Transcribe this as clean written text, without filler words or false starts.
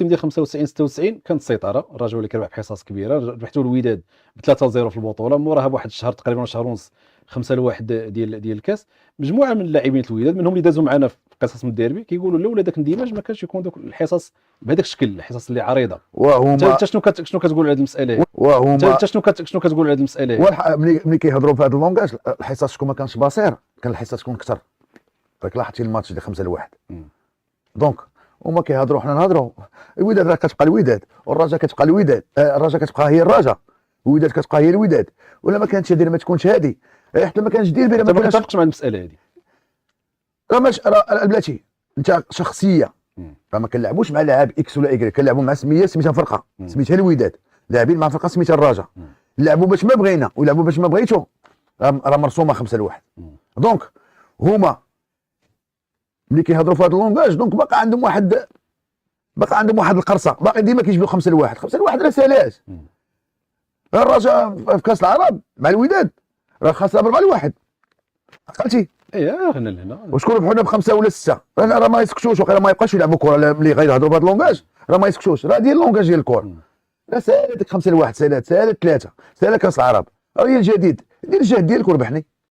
الموسم ديال 95 96 كانت السيطره، الرجاء اللي كيربح بحصص كبيره، ربحتوا الوداد ب 3-0 في البطوله، موراها بواحد الشهر تقريبا شهر ونص 5-1 ديال الكاس. مجموعه من اللاعبين الوداد منهم اللي دازوا معنا في قصص من الديربي كيقولوا لولا داك اندماج ما كانش يكون دوك الحصص بهذاك الشكل، الحصص اللي عريضه. وهما انت شنو كتقول على هذه المساله؟ وهما انت شنو كتقول على هذه المساله؟ ملي كيهضروا في هذا اللونغاج الحصص شكون ما كانش باصير، كان الحصص تكون اكثر. راك لاحظتي الماتش ديال 5-1 دونك هما كيهضروا حنا نهضروا. الوداد راه كتبقى الوداد، والرجاء كتبقى الوداد، الرجاء كتبقى هي الرجاء، الوداد كتبقى هي الوداد. ولا ما كانتش هذه ما تكونش هذه، حتى ما كانش ديربي. انت ما كتفقش مع المساله هذه؟ راه بلاتي انت شخصيه، راه ما كنلعبوش مع لاعب اكس ولا ايكغيك، كنلعبوا مع سميتها فرقه سميتها الوداد، لاعبين مع فرقه سميتها الرجاء. نلعبوا باش ما بغينا ولعبوا باش ما بغيتو، راه مرسومه 5-1. دونك هما ملي كيهضروا في هذا اللونغاج دونك باقي عندهم واحد القرصه، باقي ديما كيجبدوا 5-1 راه سالات. الرجاء في كاس العرب مع الوداد راه خاسر 4-1 عقلتي. ايه هنا لهنا وشكون ربحونا ب5 ولا 6، راه ما يسكتوش، وقيلا ما يبقاش يلعبوا كره ملي غيهضروا بهذا اللونغاج، راه ما يسكتوش، راه ديال اللونغاج ديال الكره. راه سالت 5-1 سالت 3 سالت كاس العرب، راه هي الجديد دير الجهد ديالك وربحني.